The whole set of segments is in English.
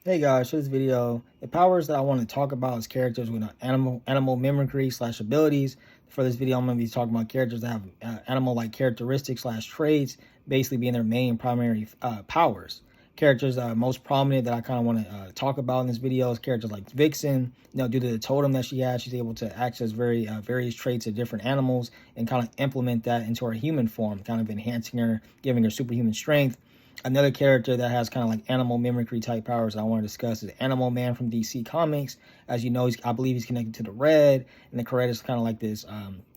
Hey guys, for this video, the powers that I want to talk about is characters with animal mimicry slash abilities. For this video, I'm going to be talking about characters that have animal-like characteristics slash traits, basically being their main primary powers. Characters most prominent that I kind of want to talk about in this video is characters like Vixen. Due to the totem that she has, she's able to access various traits of different animals and kind of implement that into her human form, kind of enhancing her, giving her superhuman strength. Another character that has kind of like animal mimicry type powers I want to discuss is Animal Man from DC Comics. As you know, I believe he's connected to the Red, and the Red is kind of like this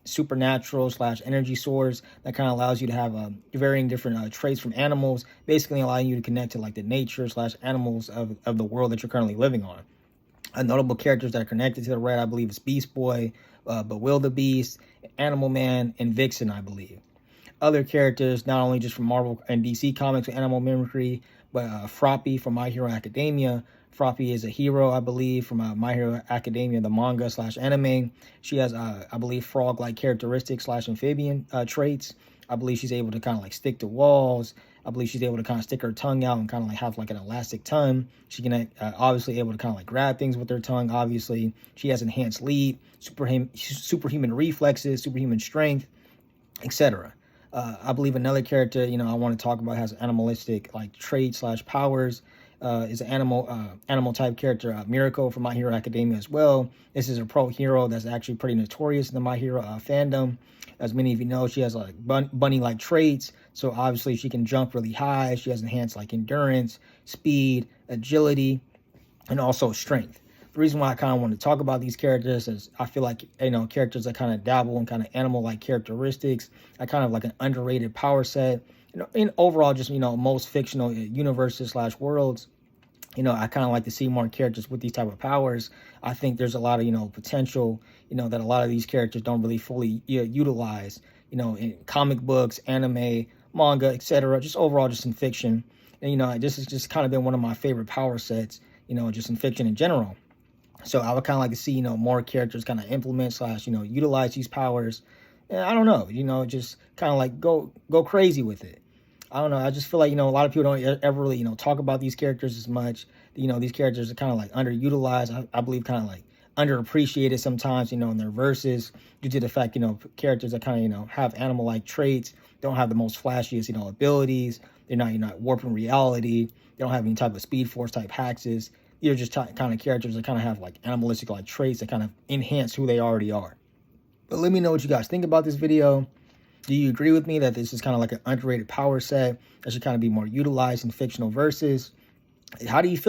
supernatural slash energy source that kind of allows you to have varying different traits from animals, basically allowing you to connect to like the nature slash animals of the world that you're currently living on. Notable characters that are connected to the Red, I believe, is Beast Boy, but Will the Beast, Animal Man, and Vixen, I believe. Other characters, not only just from Marvel and DC Comics with animal mimicry, but Froppy from My Hero Academia. Froppy is a hero, I believe, from My Hero Academia, the manga slash anime. She has, I believe, frog-like characteristics slash amphibian traits. I believe she's able to kind of like stick to walls. I believe she's able to kind of stick her tongue out and kind of like have like an elastic tongue. She can obviously able to kind of like grab things with her tongue. Obviously, she has enhanced leap, superhuman reflexes, superhuman strength, etc. I believe another character, I want to talk about has animalistic like traits slash powers. Is an animal type character, Miracle from My Hero Academia as well. This is a pro hero that's actually pretty notorious in the My Hero fandom. As many of you know, she has like bunny-like traits. So obviously she can jump really high. She has enhanced like endurance, speed, agility, and also strength. The reason why I kind of want to talk about these characters is I feel like, characters that kind of dabble in kind of animal-like characteristics are kind of like an underrated power set. In overall, just, most fictional universes slash worlds, I kind of like to see more characters with these type of powers. I think there's a lot of, potential, that a lot of these characters don't really fully utilize, in comic books, anime, manga, etc. Just overall, just in fiction. And, this has just kind of been one of my favorite power sets, just in fiction in general. So I would kind of like to see, more characters kind of implement slash, utilize these powers. And I don't know, just kind of like go crazy with it. I don't know. I just feel like, a lot of people don't ever really, talk about these characters as much. These characters are kind of like underutilized. I believe kind of like underappreciated sometimes, in their verses due to the fact, characters that kind of, have animal-like traits, don't have the most flashiest, abilities. They're not warping reality. They don't have any type of speed force type hacks. They're just kind of characters that kind of have like animalistic like traits that kind of enhance who they already are. But let me know what you guys think about this video. Do you agree with me that this is kind of like an underrated power set that should kind of be more utilized in fictional verses? How do you feel